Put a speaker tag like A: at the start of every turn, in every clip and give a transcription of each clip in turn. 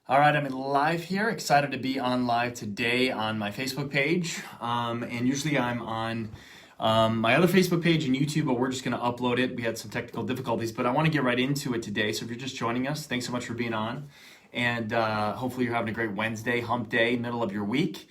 A: All right, I'm live here. Excited to be on live today on my Facebook page. And usually I'm on my other Facebook page and YouTube, but we're just going to upload it. We had some technical difficulties, but I want to get right into it today. So if you're just joining us, thanks so much for being on. And hopefully you're having a great Wednesday, hump day, middle of your week.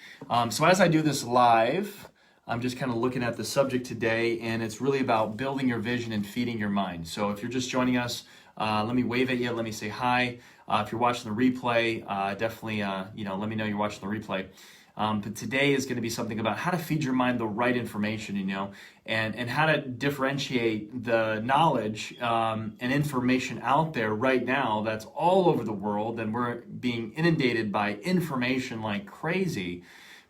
A: So as I do this live, I'm just kind of looking at the subject today, and it's really about building your vision and feeding your mind. So if you're just joining us, let me wave at you. Let me say hi. If you're watching the replay, definitely, let me know you're watching the replay. But today is going to be something about how to feed your mind the right information, and how to differentiate the knowledge and information out there right now that's all over the world, and we're being inundated by information like crazy,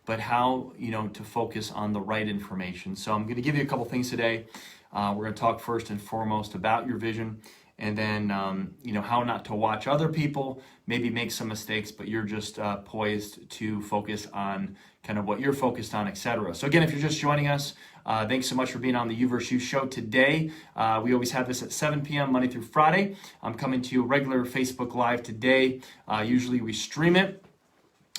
A: but how, to focus on the right information. So I'm going to give you a couple things today. We're going to talk first and foremost about your vision, and then, how not to watch other people, maybe make some mistakes, but you're just poised to focus on kind of what you're focused on, etc. So again, if you're just joining us, thanks so much for being on the You vs. You show today. We always have this at 7 p.m. Monday through Friday. I'm coming to you regular Facebook Live today. Usually we stream it,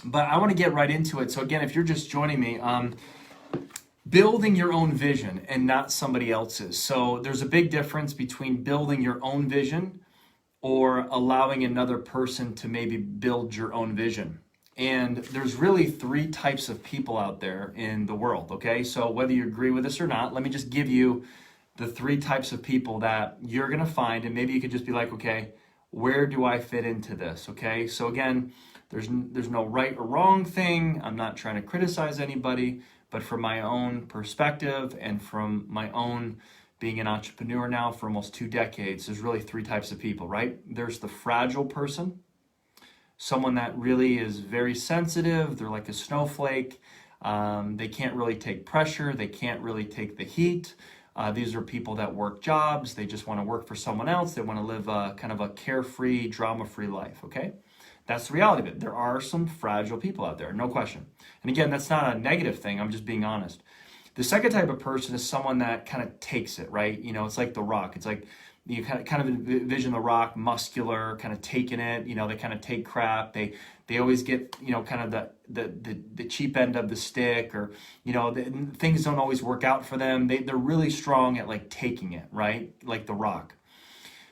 A: but I want to get right into it. So again, if you're just joining me, building your own vision and not somebody else's. So there's a big difference between building your own vision or allowing another person to maybe build your own vision. And there's really three types of people out there in the world, okay? So whether you agree with this or not, let me just give you the three types of people that you're gonna find, and maybe you could just be like, okay, where do I fit into this, okay? So again, there's no right or wrong thing. I'm not trying to criticize anybody, but from my own perspective and from my own being an entrepreneur now for almost 2 decades, there's really three types of people, right? There's the fragile person, someone that really is very sensitive. They're like a snowflake. They can't really take pressure. They can't really take the heat. These are people that work jobs. They just want to work for someone else. They want to live kind of a carefree, drama-free life, okay? That's the reality of it. There are some fragile people out there, no question. And again, that's not a negative thing. I'm just being honest. The second type of person is someone that kind of takes it, right? It's like The Rock. It's like you kind of envision The Rock, muscular, kind of taking it. They kind of take crap. They always get, kind of the cheap end of the stick, or, things don't always work out for them. They're really strong at like taking it, right? Like The Rock.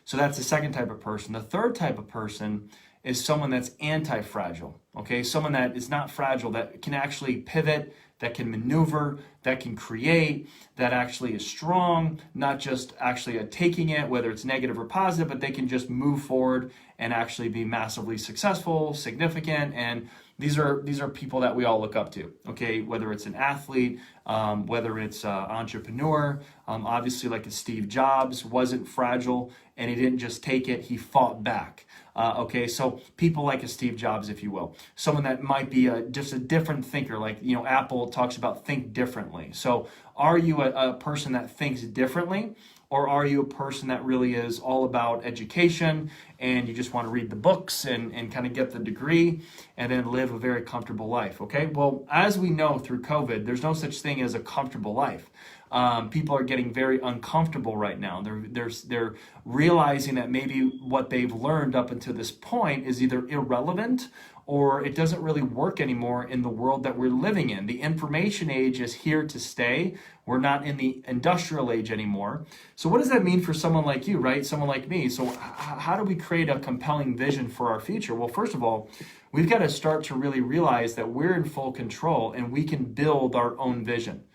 A: So that's the second type of person. The third type of person is someone that's anti-fragile, okay? Someone that is not fragile, that can actually pivot, that can maneuver, that can create, that actually is strong, not just actually taking it, whether it's negative or positive, but they can just move forward and actually be massively successful, significant, and these are people that we all look up to, okay? Whether it's an athlete, whether it's an entrepreneur, obviously like Steve Jobs wasn't fragile, and he didn't just take it, he fought back. Okay, so people like a Steve Jobs, if you will, someone that might be just a different thinker, like, Apple talks about think differently. So are you a person that thinks differently, or are you a person that really is all about education and you just want to read the books and kind of get the degree and then live a very comfortable life, okay? Well, as we know through COVID, there's no such thing as a comfortable life. People are getting very uncomfortable right now. They're realizing that maybe what they've learned up until this point is either irrelevant or it doesn't really work anymore in the world that we're living in. The information age is here to stay. We're not in the industrial age anymore. So what does that mean for someone like you, right? Someone like me. So how do we create a compelling vision for our future? Well, first of all, we've got to start to really realize that we're in full control and we can build our own vision.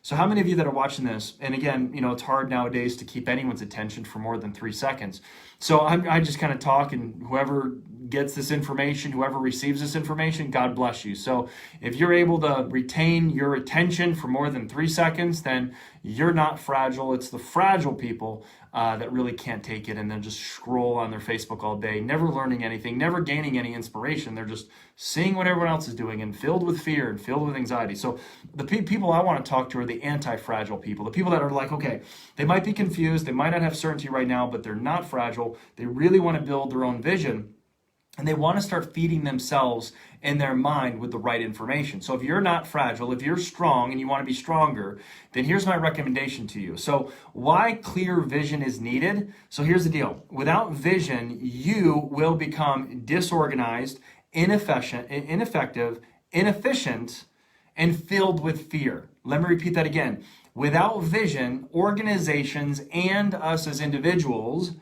A: So how many of you that are watching this, and again, it's hard nowadays to keep anyone's attention for more than 3 seconds. So I just kind of talk, and whoever gets this information, whoever receives this information, God bless you. So if you're able to retain your attention for more than 3 seconds, then you're not fragile. It's the fragile people that really can't take it, and then just scroll on their Facebook all day, never learning anything, never gaining any inspiration. They're just seeing what everyone else is doing and filled with fear and filled with anxiety. So the people I want to talk to are the anti-fragile people, the people that are like, okay, they might be confused, they might not have certainty right now, but they're not fragile. They really want to build their own vision. And they want to start feeding themselves and their mind with the right information. So if you're not fragile, if you're strong and you want to be stronger, then here's my recommendation to you. So why clear vision is needed? So here's the deal. Without vision, you will become disorganized ineffective, inefficient, and filled with fear. Let me repeat that again. Without vision, organizations and us as individuals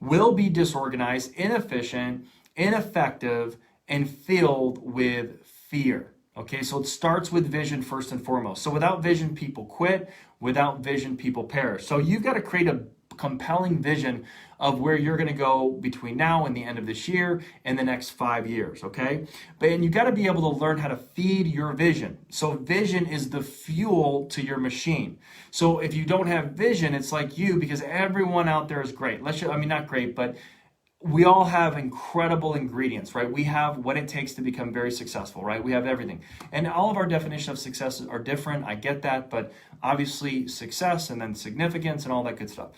A: will be disorganized, inefficient, ineffective, and filled with fear. Okay, so it starts with vision first and foremost. So without vision, people quit. Without vision, people perish. So you've got to create a compelling vision of where you're going to go between now and the end of this year and the next 5 years, okay? And you got to be able to learn how to feed your vision. So vision is the fuel to your machine. So if you don't have vision, it's like you, because everyone out there is great. Not great, but we all have incredible ingredients, right? We have what it takes to become very successful, right? We have everything. And all of our definitions of success are different. I get that, but obviously success and then significance and all that good stuff.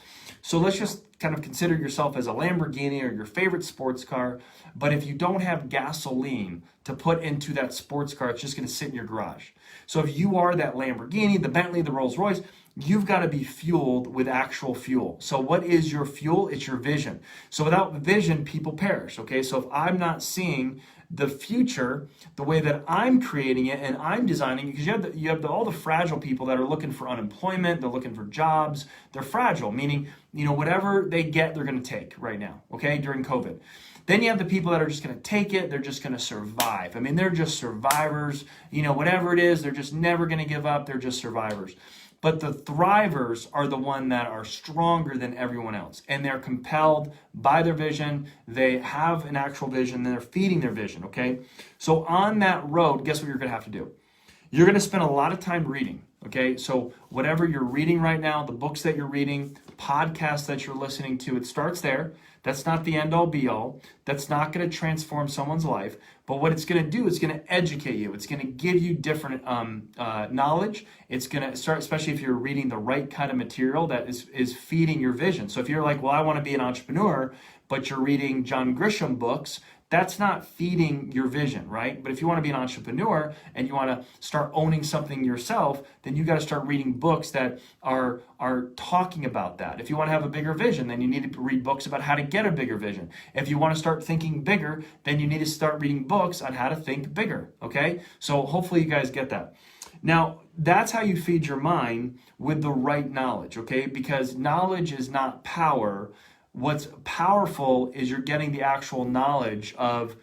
A: So let's just kind of consider yourself as a Lamborghini or your favorite sports car. But if you don't have gasoline to put into that sports car, it's just going to sit in your garage. So if you are that Lamborghini, the Bentley, the Rolls Royce, you've got to be fueled with actual fuel. So what is your fuel? It's your vision. So without vision, people perish, okay? So if I'm not seeing the future the way that I'm creating it and I'm designing it, because you have all the fragile people that are looking for unemployment, they're looking for jobs, they're fragile, meaning, whatever they get, they're going to take right now, okay, during COVID. Then you have the people that are just going to take it. They're just going to survive. They're just survivors. Whatever it is, they're just never going to give up. They're just survivors. But the thrivers are the one that are stronger than everyone else. And they're compelled by their vision. They have an actual vision. And they're feeding their vision, okay? So on that road, guess what you're going to have to do? You're going to spend a lot of time reading, okay? So whatever you're reading right now, the books that you're reading, podcasts that you're listening to, it starts there. That's not the end-all, be-all. That's not going to transform someone's life. But what it's going to do, it's going to educate you. It's going to give you different knowledge. It's going to start, especially if you're reading the right kind of material that is feeding your vision. So if you're like, well, I want to be an entrepreneur, but you're reading John Grisham books, that's not feeding your vision, right? But if you want to be an entrepreneur and you want to start owning something yourself, then you got to start reading books that are talking about that. If you want to have a bigger vision, then you need to read books about how to get a bigger vision. If you want to start thinking bigger, then you need to start reading books on how to think bigger, okay? So hopefully you guys get that. Now, that's how you feed your mind with the right knowledge, okay? Because knowledge is not power. What's powerful is you're getting the actual knowledge of,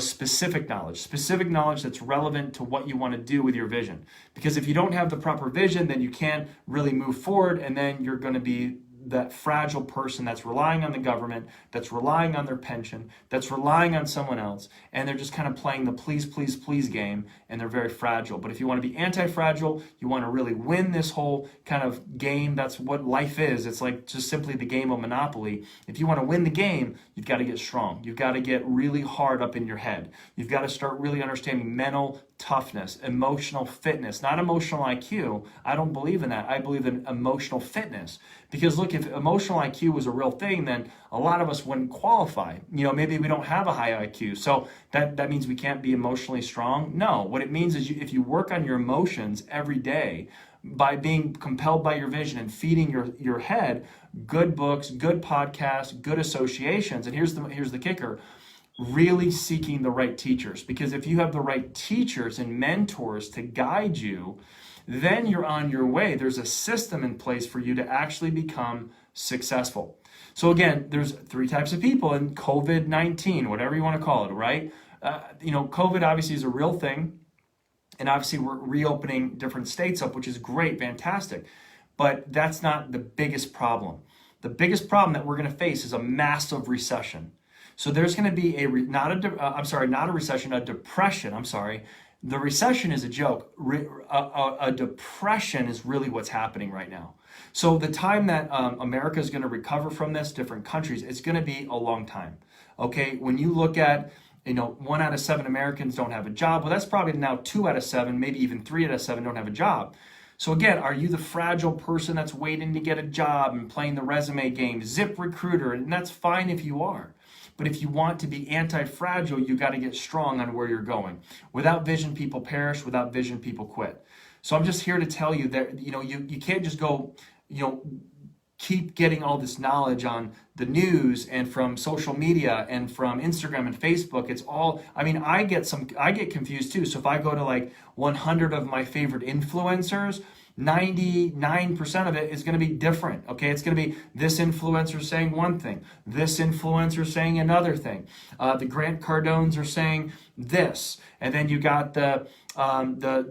A: specific knowledge that's relevant to what you want to do with your vision. Because if you don't have the proper vision, then you can't really move forward, and then you're going to be that fragile person that's relying on the government, that's relying on their pension, that's relying on someone else, and they're just kind of playing the please, please, please game, and they're very fragile. But if you want to be anti-fragile, you want to really win this whole kind of game, that's what life is. It's like just simply the game of Monopoly. If you want to win the game, you've got to get strong. You've got to get really hard up in your head. You've got to start really understanding mental toughness, emotional fitness, not emotional IQ. I don't believe in that. I believe in emotional fitness. Because look, if emotional IQ was a real thing, then a lot of us wouldn't qualify. Maybe we don't have a high IQ. So that means we can't be emotionally strong? No. What it means is if you work on your emotions every day by being compelled by your vision and feeding your head good books, good podcasts, good associations, and here's the kicker, really seeking the right teachers. Because if you have the right teachers and mentors to guide you, then you're on your way. There's a system in place for you to actually become successful. So again, there's 3 types of people in COVID-19, whatever you want to call it, right? COVID obviously is a real thing. And obviously we're reopening different states up, which is great, fantastic. But that's not the biggest problem. The biggest problem that we're going to face is a massive recession. So there's going to be not a recession, a depression. I'm sorry. The recession is a joke. A depression is really what's happening right now. So the time that America is going to recover from this, different countries, it's going to be a long time. Okay, when you look at 1 out of 7 Americans don't have a job. Well, that's probably now 2 out of 7, maybe even 3 out of 7 don't have a job. So again, are you the fragile person that's waiting to get a job and playing the resume game, Zip Recruiter? And that's fine if you are. But if you want to be anti-fragile, you got to get strong on where you're going. Without vision, people perish. Without vision, people quit. So I'm just here to tell you that you can't just go keep getting all this knowledge on the news and from social media and from Instagram and Facebook. It's all, I mean, I get confused too. So if I go to like 100 of my favorite influencers, 99% of it is going to be different. Okay, it's going to be this influencer saying one thing, this influencer saying another thing. The Grant Cardones are saying this, and then you got the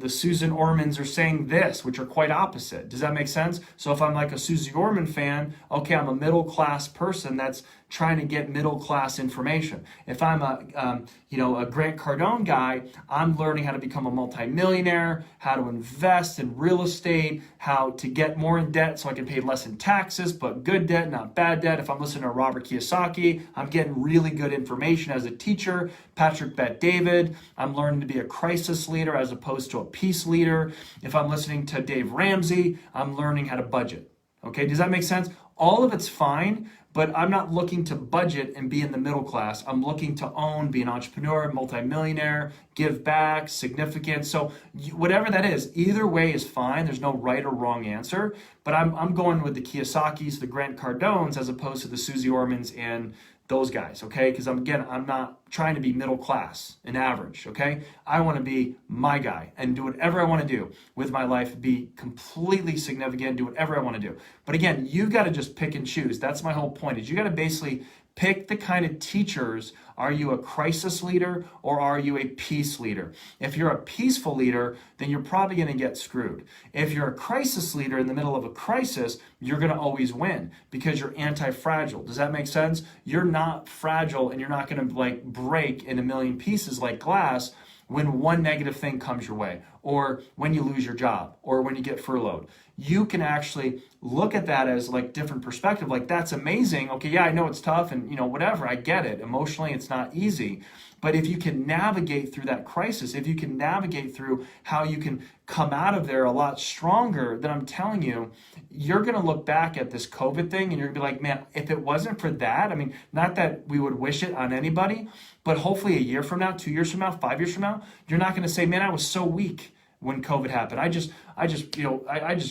A: Susan Ormans are saying this, which are quite opposite. Does that make sense? So if I'm like a Susie Orman fan, okay, I'm a middle class person that's trying to get middle class information. If I'm a Grant Cardone guy, I'm learning how to become a multimillionaire, how to invest in real estate, how to get more in debt so I can pay less in taxes, but good debt, not bad debt. If I'm listening to Robert Kiyosaki, I'm getting really good information as a teacher. Patrick Bet-David, I'm learning to be a crisis leader as opposed to a peace leader. If I'm listening to Dave Ramsey, I'm learning how to budget. Okay, does that make sense? All of it's fine, but I'm not looking to budget and be in the middle class. I'm looking to own, be an entrepreneur, multimillionaire, give back, significant. So whatever that is, either way is fine. There's no right or wrong answer. But I'm going with the Kiyosakis, the Grant Cardones, as opposed to the Susie Ormans and those guys, okay? Because I'm not trying to be middle class and average, okay? I want to be my guy and do whatever I want to do with my life, be completely significant, do whatever I want to do. But again, you've got to just pick and choose. That's my whole point, is you got to basically pick the kind of teachers. Are you a crisis leader or are you a peace leader? If you're a peaceful leader, then you're probably going to get screwed. If you're a crisis leader in the middle of a crisis, you're going to always win because you're anti-fragile. Does that make sense? You're not fragile and you're not going to like break in a million pieces like glass when one negative thing comes your way, or when you lose your job, or when you get furloughed. You can actually look at that as like different perspective, like that's amazing. Okay, yeah, I know it's tough and whatever, I get it. Emotionally, it's not easy. But if you can navigate through that crisis, if you can navigate through how you can come out of there a lot stronger, then I'm telling you, you're going to look back at this COVID thing and you're going to be like, man, if it wasn't for that, I mean, not that we would wish it on anybody, but hopefully a year from now, 2 years from now, 5 years from now, you're not going to say, man, I was so weak when COVID happened. I just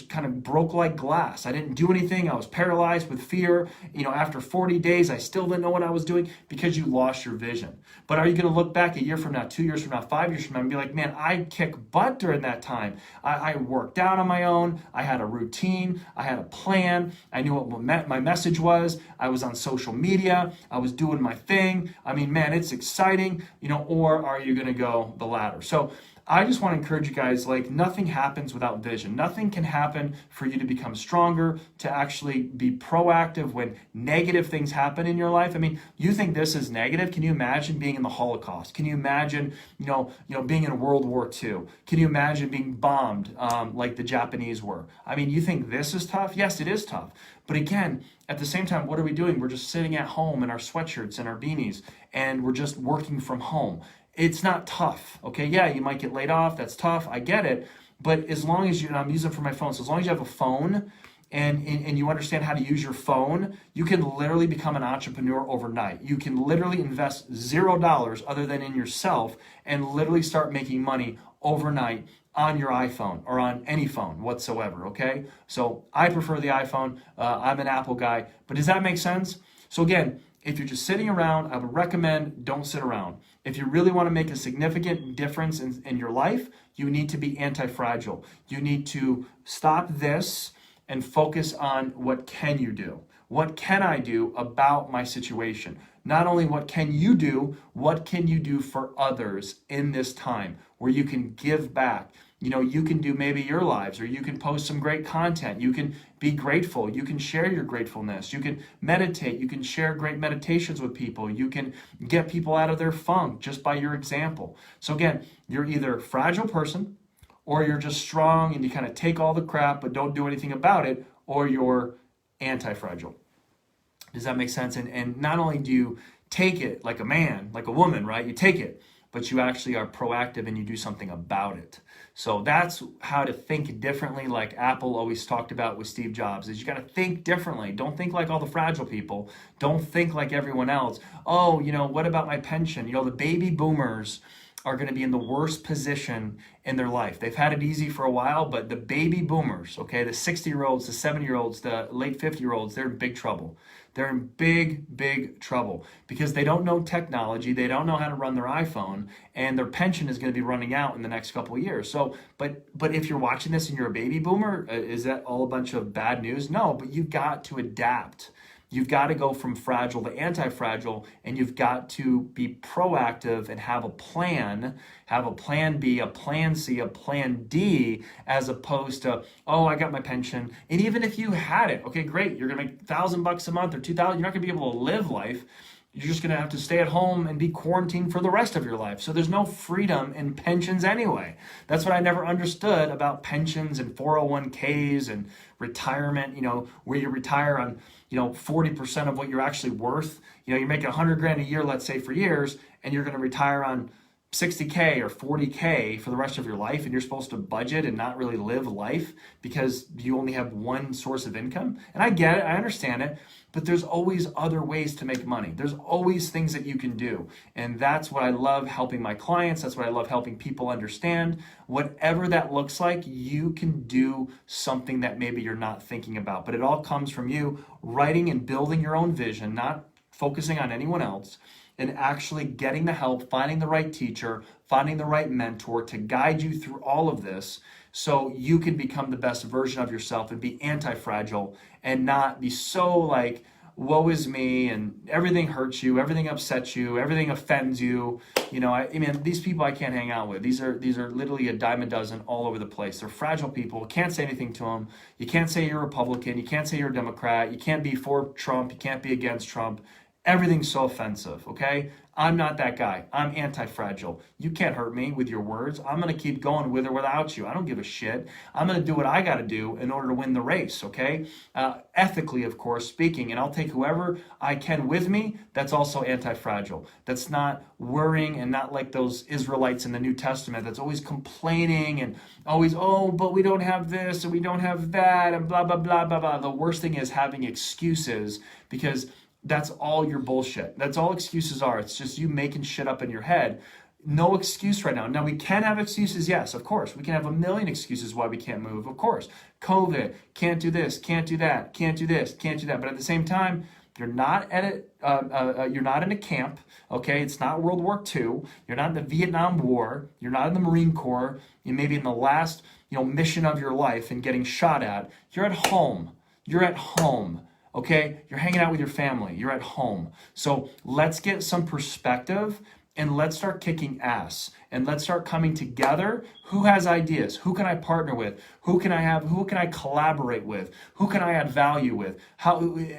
A: kind of broke like glass. I didn't do anything. I was paralyzed with fear. After 40 days, I still didn't know what I was doing, because you lost your vision. But are you going to look back a year from now, 2 years from now, 5 years from now, and be like, man, I kicked butt during that time. I worked out on my own. I had a routine. I had a plan. I knew what my message was. I was on social media. I was doing my thing. I mean, man, it's exciting, or are you going to go the latter? So I just want to encourage you guys, like, nothing happens without vision. Nothing can happen for you to become stronger, to actually be proactive when negative things happen in your life. I mean, you think this is negative? Can you imagine being in the Holocaust? Can you imagine, being in World War II? Can you imagine being bombed like the Japanese were? I mean, you think this is tough? Yes, it is tough. But again, at the same time, what are we doing? We're just sitting at home in our sweatshirts and our beanies, and we're just working from home. It's not tough, okay? Yeah, you might get laid off. That's tough. I get it. But as long as and I'm using it for my phone, so as long as you have a phone and you understand how to use your phone, you can literally become an entrepreneur overnight. You can literally invest $0 other than in yourself and literally start making money overnight on your iPhone or on any phone whatsoever, okay? So I prefer the iPhone. I'm an Apple guy. But does that make sense? So again, if you're just sitting around, I would recommend don't sit around. If you really want to make a significant difference in your life, you need to be anti-fragile. You need to stop this and focus on what can you do? What can I do about my situation? Not only what can you do, what can you do for others in this time where you can give back? You can do maybe your lives, or you can post some great content. You can be grateful. You can share your gratefulness. You can meditate. You can share great meditations with people. You can get people out of their funk just by your example. So again, you're either a fragile person, or you're just strong and you kind of take all the crap but don't do anything about it, or you're anti-fragile. Does that make sense? And not only do you take it like a man, like a woman, right? You take it, but you actually are proactive and you do something about it. So that's how to think differently, like Apple always talked about with Steve Jobs, is you got to think differently. Don't think like all the fragile people. Don't think like everyone else. Oh, what about my pension? The baby boomers, are going to be in the worst position in their life. They've had it easy for a while, but the baby boomers, okay, the 60-year-olds, the 70-year-olds, the late 50-year-olds, they're in big trouble. They're in big, big trouble because they don't know technology, they don't know how to run their iPhone, and their pension is going to be running out in the next couple of years. So, but if you're watching this and you're a baby boomer, is that all a bunch of bad news? No, but you've got to adapt. You've got to go from fragile to anti-fragile, and you've got to be proactive and have a plan B, a plan C, a plan D, as opposed to, oh, I got my pension. And even if you had it, okay, great, you're gonna make $1,000 a month or $2,000, you're not gonna be able to live life. You're just going to have to stay at home and be quarantined for the rest of your life. So there's no freedom in pensions anyway. That's what I never understood about pensions and 401ks and retirement, where you retire on, 40% of what you're actually worth. You're making 100 grand a year, let's say, for years, and you're going to retire on 60K or 40K for the rest of your life, and you're supposed to budget and not really live life because you only have one source of income. And I get it, I understand it, but there's always other ways to make money. There's always things that you can do. And that's what I love helping my clients. That's what I love helping people understand. Whatever that looks like, you can do something that maybe you're not thinking about. But it all comes from you writing and building your own vision, not focusing on anyone else, and actually getting the help, finding the right teacher, finding the right mentor to guide you through all of this so you can become the best version of yourself and be anti-fragile and not be so like, woe is me, and everything hurts you, everything upsets you, everything offends you. I mean, these people I can't hang out with. These are literally a dime a dozen all over the place. They're fragile people. Can't say anything to them. You can't say you're a Republican. You can't say you're a Democrat. You can't be for Trump. You can't be against Trump. Everything's so offensive, okay? I'm not that guy. I'm anti-fragile. You can't hurt me with your words. I'm going to keep going with or without you. I don't give a shit. I'm going to do what I got to do in order to win the race, okay? Ethically, of course, speaking. And I'll take whoever I can with me that's also anti-fragile. That's not worrying and not like those Israelites in the New Testament that's always complaining and always, oh, but we don't have this and we don't have that and blah, blah, blah, blah, blah. The worst thing is having excuses because that's all your bullshit. That's all excuses are. It's just you making shit up in your head. No excuse right now. Now, we can have excuses, yes, of course. We can have a million excuses why we can't move, of course. COVID, can't do this, can't do that, can't do this, can't do that. But at the same time, you're not at you're not in a camp, okay? It's not World War II. You're not in the Vietnam War. You're not in the Marine Corps. You may be in the last, mission of your life and getting shot at. You're at home. You're at home. Okay, you're hanging out with your family, you're at home. So let's get some perspective and let's start kicking ass and let's start coming together. Who has ideas? Who can I partner with? Who can I collaborate with? Who can I add value with?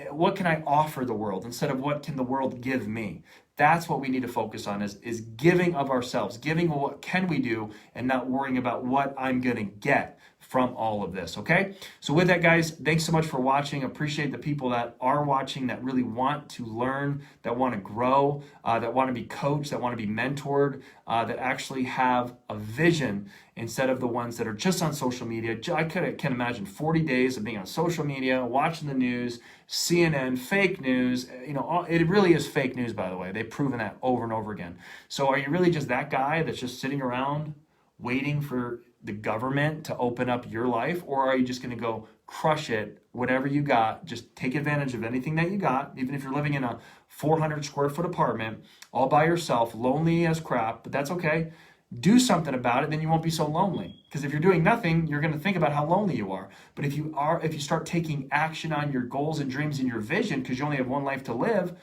A: What can I offer the world instead of what can the world give me? That's what we need to focus on is giving of ourselves, giving what can we do and not worrying about what I'm going to get from all of this, okay? So with that, guys, thanks so much for watching. Appreciate the people that are watching that really want to learn, that want to grow, that want to be coached, that want to be mentored, that actually have a vision instead of the ones that are just on social media. I can imagine 40 days of being on social media, watching the news, CNN, fake news. It really is fake news, by the way. They've proven that over and over again. So are you really just that guy that's just sitting around waiting for the government to open up your life, or are you just going to go crush it, whatever you got, just take advantage of anything that you got, even if you're living in a 400 square foot apartment all by yourself, lonely as crap, but that's okay. Do something about it, then you won't be so lonely. Because if you're doing nothing, you're going to think about how lonely you are. But if you start taking action on your goals and dreams and your vision, because you only have one life to live,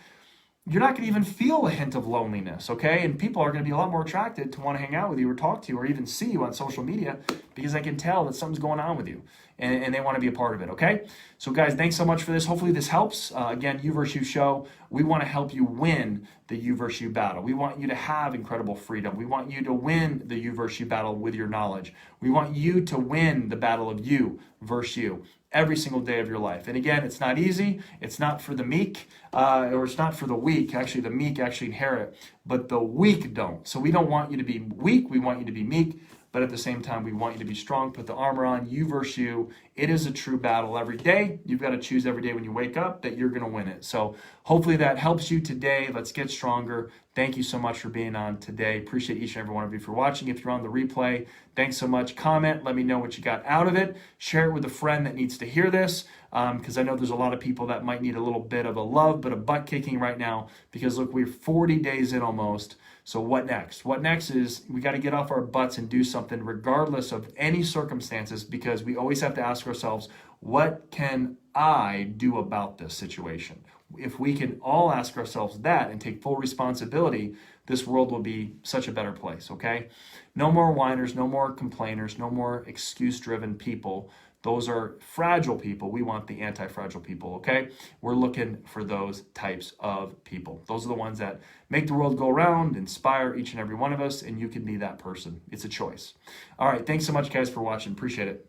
A: you're not going to even feel a hint of loneliness, okay? And people are going to be a lot more attracted to want to hang out with you or talk to you or even see you on social media because they can tell that something's going on with you and they want to be a part of it, okay? So guys, thanks so much for this. Hopefully this helps. Again, You vs. You show. We want to help you win the You vs. You battle. We want you to have incredible freedom. We want you to win the You vs. You battle with your knowledge. We want you to win the battle of you versus you every single day of your life. And again, it's not easy. It's not for the meek, or it's not for the weak. Actually, the meek actually inherit, but the weak don't. So we don't want you to be weak. We want you to be meek. but at the same time, we want you to be strong. Put the armor on, you versus you. It is a true battle every day. You've got to choose every day when you wake up that you're going to win it. So hopefully that helps you today. Let's get stronger. Thank you so much for being on today. Appreciate each and every one of you for watching. If you're on the replay, thanks so much. Comment, let me know what you got out of it. Share it with a friend that needs to hear this, because I know there's a lot of people that might need a little bit of a love, but a butt kicking right now, because look, we're 40 days in almost. So what next? What next is we got to get off our butts and do something regardless of any circumstances, because we always have to ask ourselves, what can I do about this situation? If we can all ask ourselves that and take full responsibility, this world will be such a better place, okay? No more whiners, no more complainers, no more excuse-driven people. Those are fragile people. We want the anti-fragile people, okay? We're looking for those types of people. Those are the ones that make the world go around, inspire each and every one of us, and you can be that person. It's a choice. All right, thanks so much, guys, for watching. Appreciate it.